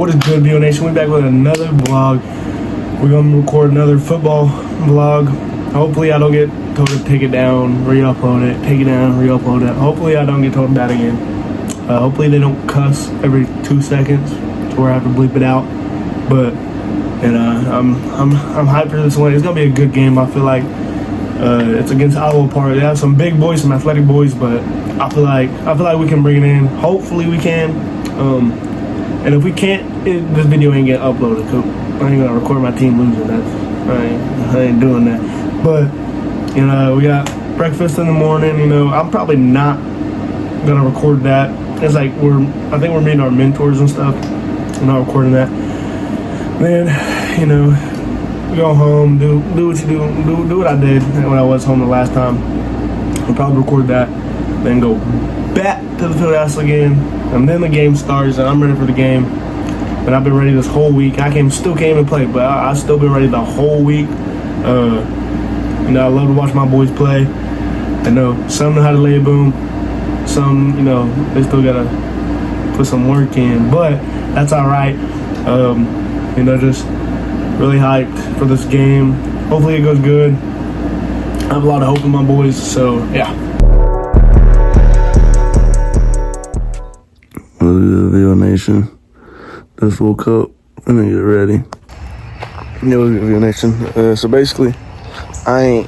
what is good, VO Nation? We're back with another vlog. We're gonna record another football vlog. Hopefully I don't get told to take it down, re-upload it, take it down, re-upload it. Hopefully I don't get told that again. Hopefully they don't cuss every 2 seconds to where I have to bleep it out. But I'm hyped for this one. It's gonna be a good game. I feel like it's against Iowa Park. They have some big boys, some athletic boys, but I feel like we can bring it in. Hopefully we can. And if we can't, this video ain't getting uploaded. Cause I ain't gonna record my team losing. I ain't doing that. But we got breakfast in the morning. I'm probably not gonna record that. It's like I think we're meeting our mentors and stuff. I'm not recording that. Then go home, do what you do what I did when I was home the last time. I'll probably record that, then go back to the field house again, and then the game starts, and I'm ready for the game. But I've been ready this whole week. Still came and played, but I still been ready the whole week. I love to watch my boys play. I know some know how to lay a boom, some they still gotta put some work in, but that's all right. Just really hyped for this game. Hopefully it goes good. I have a lot of hope in my boys, so yeah. VO Nation, just woke up, gonna get ready. VO Nation. So basically, I'm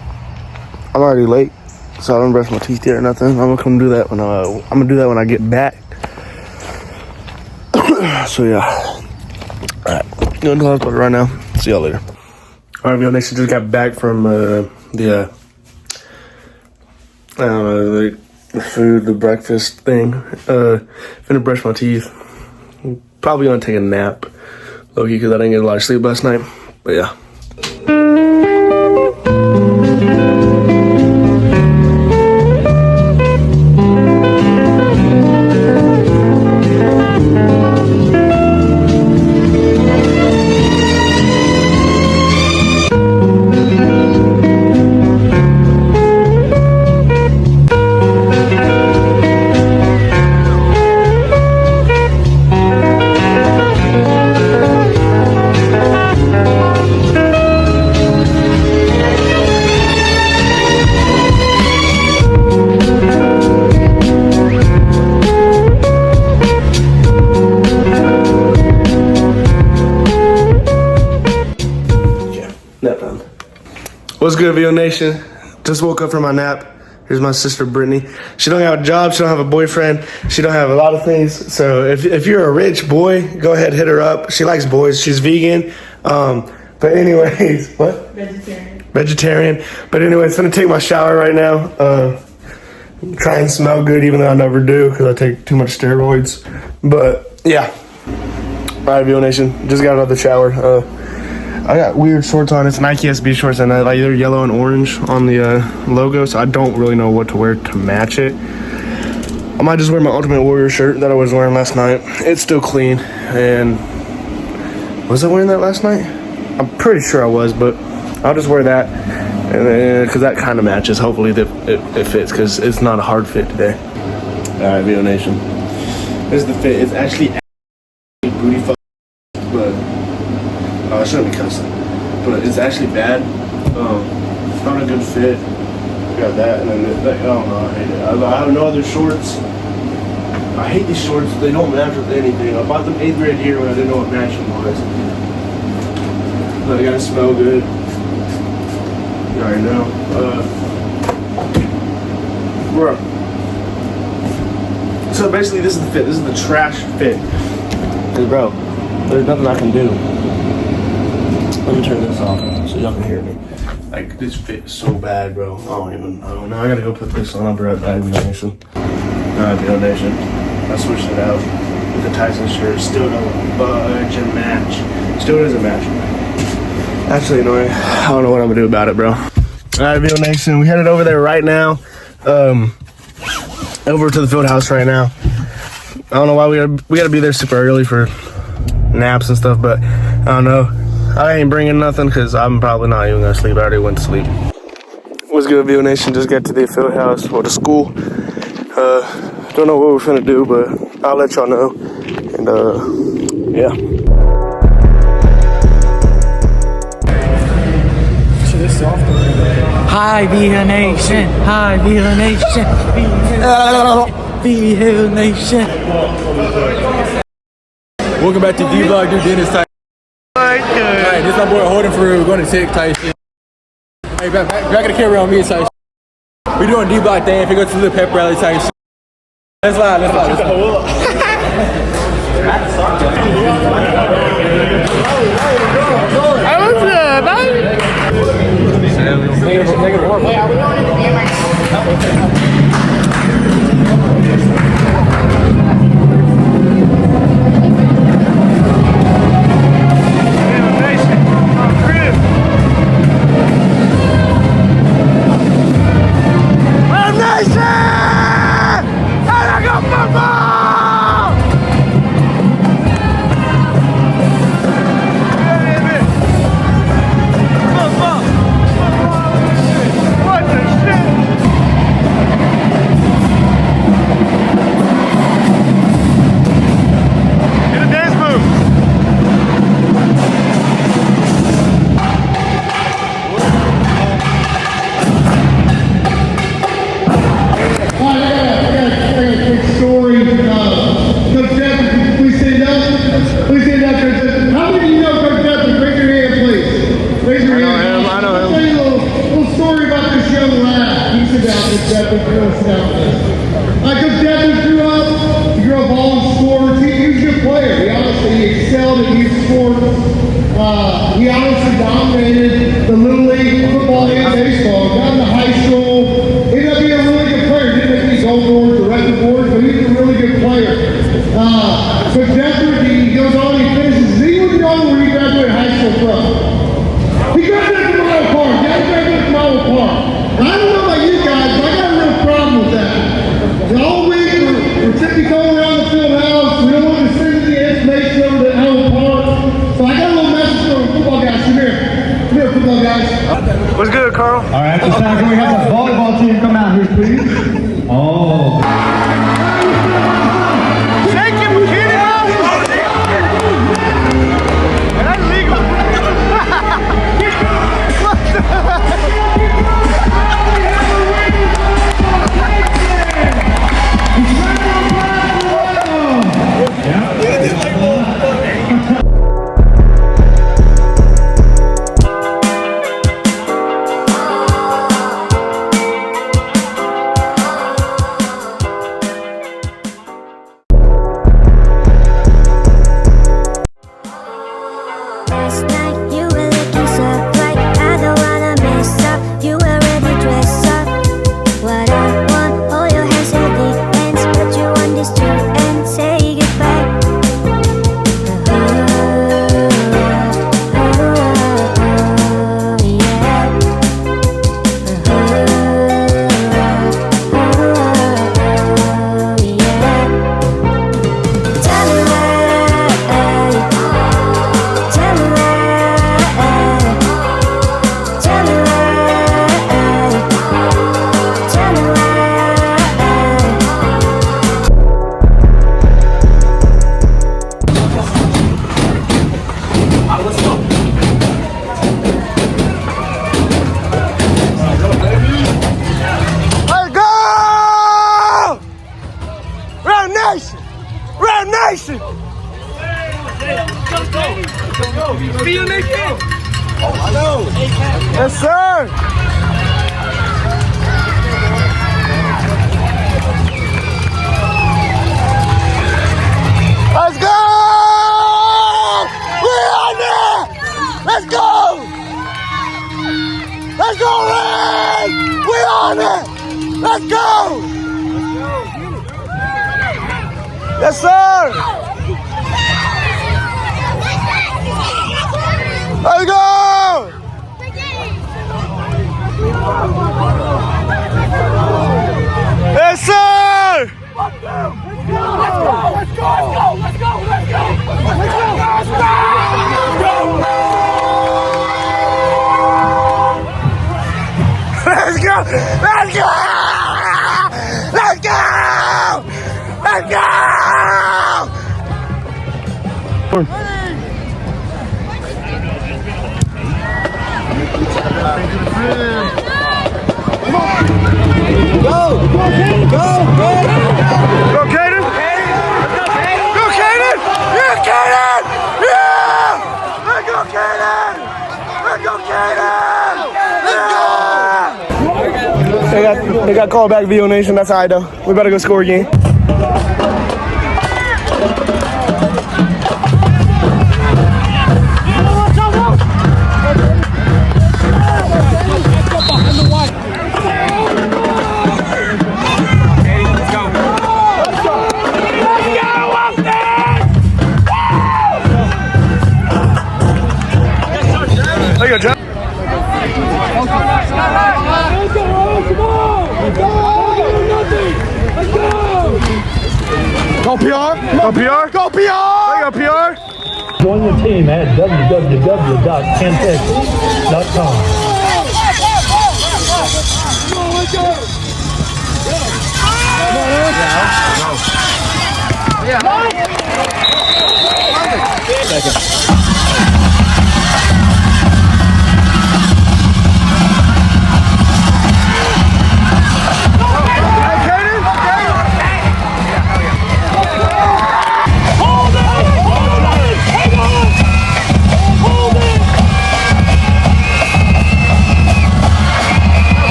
already late, so I don't brush my teeth yet or nothing. I'm gonna do that when I get back. So yeah. Alright, going to the hospital right now. See y'all later. Alright, VO Nation, just got back from the food, the breakfast thing. Finna brush my teeth. Probably gonna take a nap, low-key, because I didn't get a lot of sleep last night. But yeah. What's good, VO Nation? Just woke up from my nap. Here's my sister, Brittany. She don't have a job. She don't have a boyfriend. She don't have a lot of things. So if you're a rich boy, go ahead, hit her up. She likes boys. She's vegan. But anyways, what? Vegetarian. But anyways, I'm gonna take my shower right now. Try and smell good, even though I never do because I take too much steroids. But yeah. All right, VO Nation. Just got out of the shower. I got weird shorts on. It's Nike SB shorts, and they're yellow and orange on the logo, so I don't really know what to wear to match it. I might just wear my Ultimate Warrior shirt that I was wearing last night. It's still clean, and was I wearing that last night? I'm pretty sure I was, but I'll just wear that, and because that kind of matches. Hopefully it fits, because it's not a hard fit today. All right, VO Nation. This is the fit. It's actually booty fuck, but I shouldn't be cussing, but it's actually bad. It's not a good fit. Got that, and then I don't know. I hate it. I have no other shorts. I hate these shorts. They don't match with anything. I bought them 8th grade here when I didn't know what matching was. But they gotta smell good. You already know. Bro. So basically, this is the fit. This is the trash fit. Cause bro, there's nothing I can do. Let me turn this off so y'all can hear me. Like, this fit is so bad, bro. I don't know. I gotta go put this on. I'll be right back, VO Nation. Alright, VO Nation. I switched it out with the Tyson shirt. Still don't budge and match. Still doesn't match. Actually annoying. I don't know what I'm gonna do about it, bro. Alright, VO Nation. We headed over there right now. Over to the field house right now. I don't know why we gotta be there super early for naps and stuff, but I don't know. I ain't bringing nothing because I'm probably not even gonna sleep. I already went to sleep. What's good, VO Nation? Just got to the field house or the school. Don't know what we're finna do, but I'll let y'all know. And yeah. Hi, Be Hill Nation. Hi, Be Hill Nation. Be Hill Nation. Welcome back to D-Vlog, dude. Dennis type. Alright, this is my boy Holden for real. We're going to Tick type shit. Hey, back of the camera on me type shit. We doing D-Block thing. If we go to the little pep rally type shit. Let's live. Hey, what's good, man? He honestly dominated the Little League football and baseball. Got into high school. Ended up being a really good player. Didn't make any gold boards or record boards, but he was a really good player. So Jeffrey, he goes on, he finishes. Does anyone know where he graduated high school from? He graduated from Iowa Park. Yeah, he graduated from Iowa Park. I don't know about you guys, but I got a real problem with that. The whole week we're tippy-toeing around the field house. We don't want to send the information over to Iowa Park. So I got a little message from football guys. Come here. Come here, football guys. What's good, Carl? All right, this time can we have the volleyball team come out here, please? Oh. Shake him, kid! That's legal. Nation! Be a nation! Yes, sir! Let's go! We're on there! Let's go! Let's go, Ray! We're on it! Let's go! Yes, sir! Let's go! Yes, sir! Let's go! Let's go! Let's go! Let's go! Let's go! Let's go! Let's go! Let's go! Let's go! Let's go! Go, Kaden! Go, Kaden! Yeah, Kaden! Yeah! Let's go, Kaden! Let's go, Kaden! Yeah! They got called back, VO Nation. That's all right, though. We better go score again. There you go, Jeff. Go PR! Go PR! Go PR! There you go, PR! Join the team at www.kentech.com.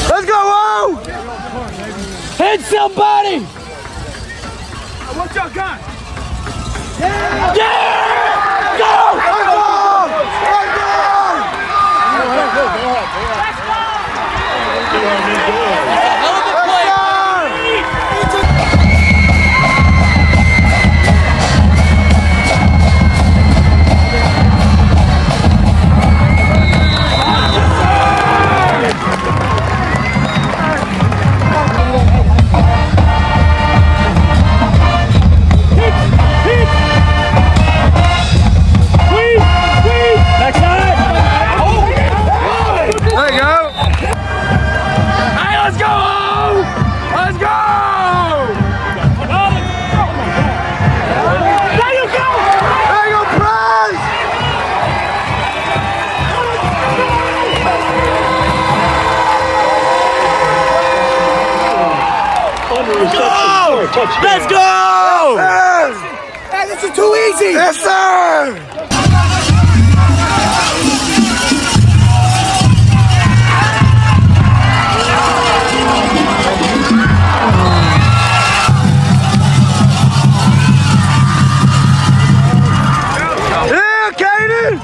Let's go, Whoa! Hit somebody! What y'all got? Yeah! Go! Let's go! Yes, Hey, this is too easy! yes, sir! Yeah, Kaden!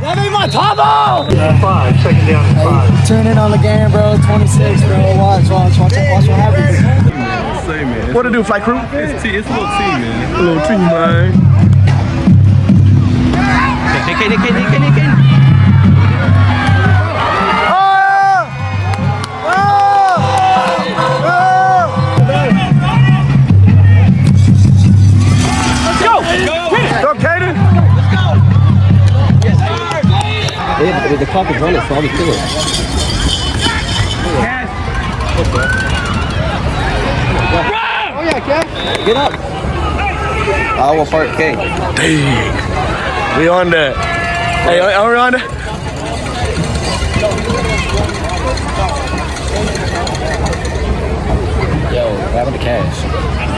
That ain't my Tabo! 5, second down and 5. Turn it on the game, bro. 26, bro. Watch what happens. Say, man. What to do, flight crew? It's a little team, man. A little team, man. Go, Kaden! The clock is running, so I'll be killing. Oh yeah, Cat. Get up. I will part K. Dang. We on that. Hey, are we on that? Yo, what happened to Cash?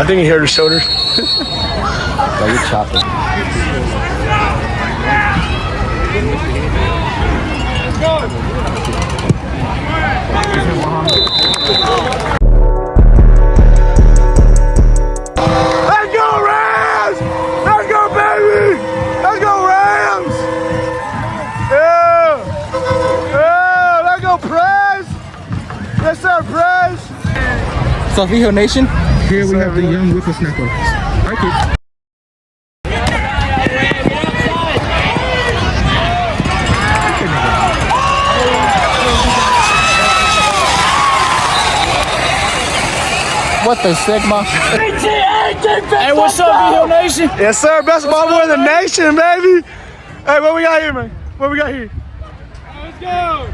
I think he hurt his shoulder. Yo, you chopping. So V Hill Nation, here we have the young whippersnapper. All right, kids. What the Sigma? Hey, what's up, V Hill Nation? Yes, sir. Best ball boy in the nation, baby. Hey, what we got here, man? What we got here? Let's go!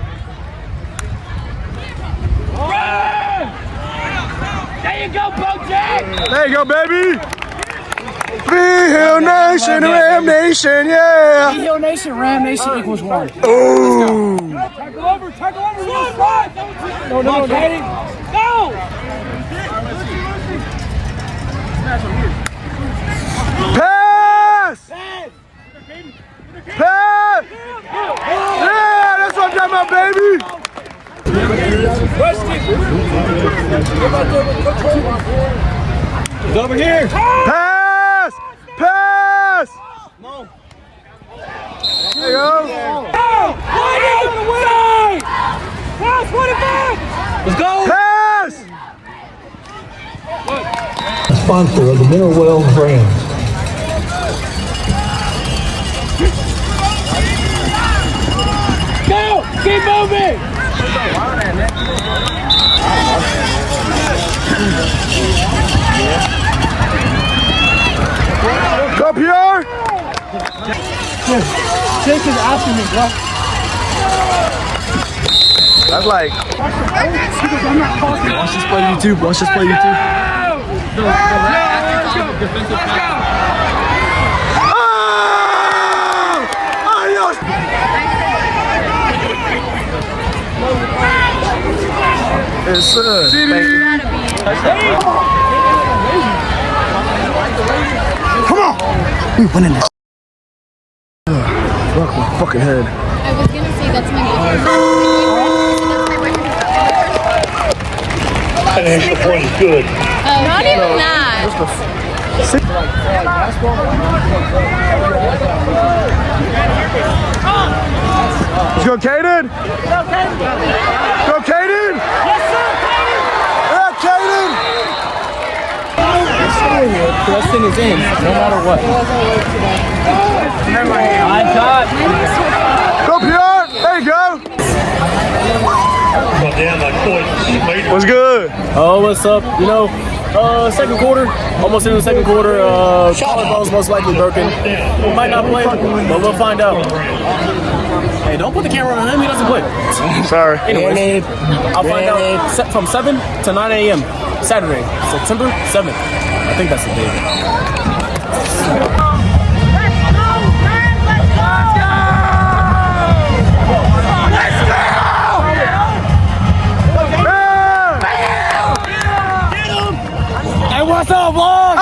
There you go, Bojack! There you go, baby. V-Hill Nation, Ram Nation, yeah. V Hill Nation, Ram Nation equals 1. Ooh. Tackle over, run! No, Katie. Go! Pass! Pass! Yeah, that's what I'm talking about, baby. He's over here. Pass! Pass! There you go. Let's go. Pass! Sponsor of the Mineral Wells brand. Go! Keep moving! Go, Pierre! Jake is asking me, bro. That's like... Watch this play YouTube. Watch this play YouTube. Yes, sir. Come on! We winning this. Fuck my fucking head. I was gonna say that's my That extra point is good. Not even that. Let's go, Caden! Go, Caden! Yes, sir, Katie! Yeah, Caden! Preston is in, no matter what. I'm caught. Go, Pierre! There you go! Got down like points. What's good? Oh, what's up? You know, second quarter, almost into the second quarter. Collarbone most likely broken. Might not play, but we'll find out. Hey, don't put the camera on him. He doesn't play. Sorry. Anyways, I'll find out from 7 to 9 a.m. Saturday, September 7th. I think that's the date. What's up, vlog?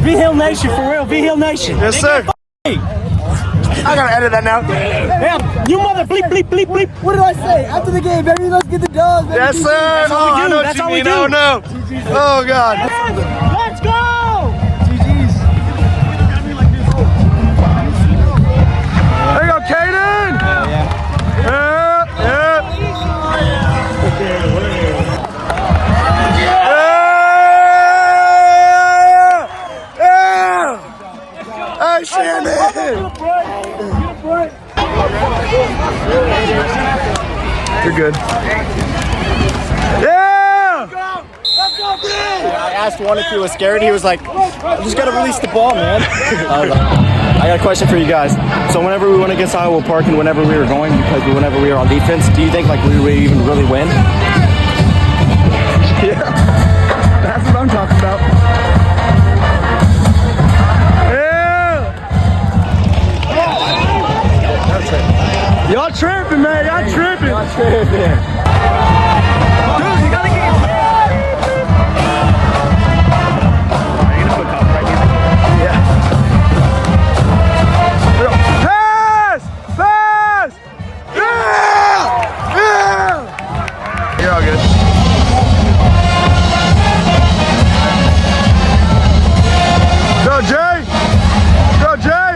V Hill Nation, for real, V Hill Nation. Yes, sir. I gotta edit that now. Yeah, you mother bleep, bleep, bleep, bleep. What did I say? After the game, baby, let's get the dubs, baby. Yes, sir. That's all we do. I know That's what all you we mean. do. Oh, no. Oh, God. Let's go! There you go, Caden. Hey, Shannon! You're good. Yeah! I asked one if he was scared. He was like, I just gotta release the ball, man. I got a question for you guys. So whenever we went against Iowa Park and whenever we were going, because whenever we were on defense, do you think like we would even really win? Yeah. That's what I'm talking about. Yeah! Y'all tripping, man. Y'all tripping. Not tripping. Dude, you gotta get... Pass! Pass! Yeah! Yeah! You're all good. Go, Jay! Go, Jay!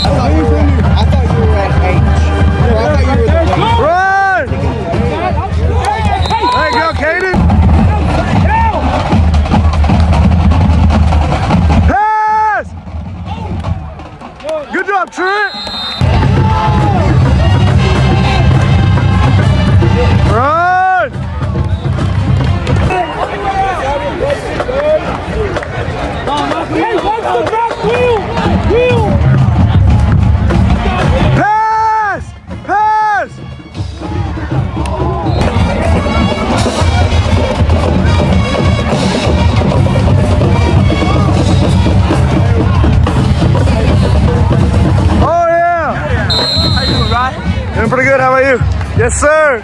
I thought you were at H. I thought Doing pretty good. How about you? Yes, sir.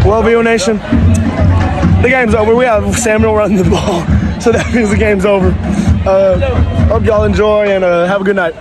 Well, VO Nation, the game's over. We have Samuel running the ball, so that means the game's over. Hope y'all enjoy and have a good night.